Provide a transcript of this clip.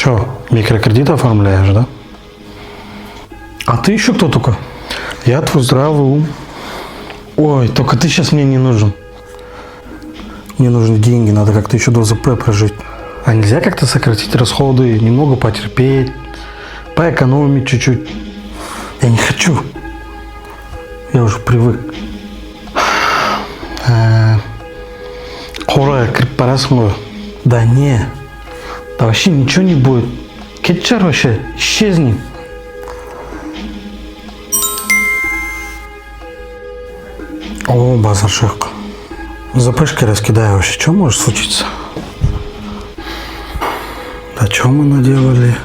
Че, микрокредит оформляешь, да? А ты еще кто только? Я твой здравый ум. Ой, только ты сейчас мне не нужен. Мне нужны деньги, надо как-то еще до ЗП прожить. А нельзя как-то сократить расходы, немного потерпеть, поэкономить чуть-чуть? Я не хочу. Я уже привык. Қора кіріп барасың ғой. Да не. Да вообще ничего не будет. Кетчар вообще, исчезни. О, базаршек. ЗПшки раскидаю вообще. Что может случиться? Да что мы наделали?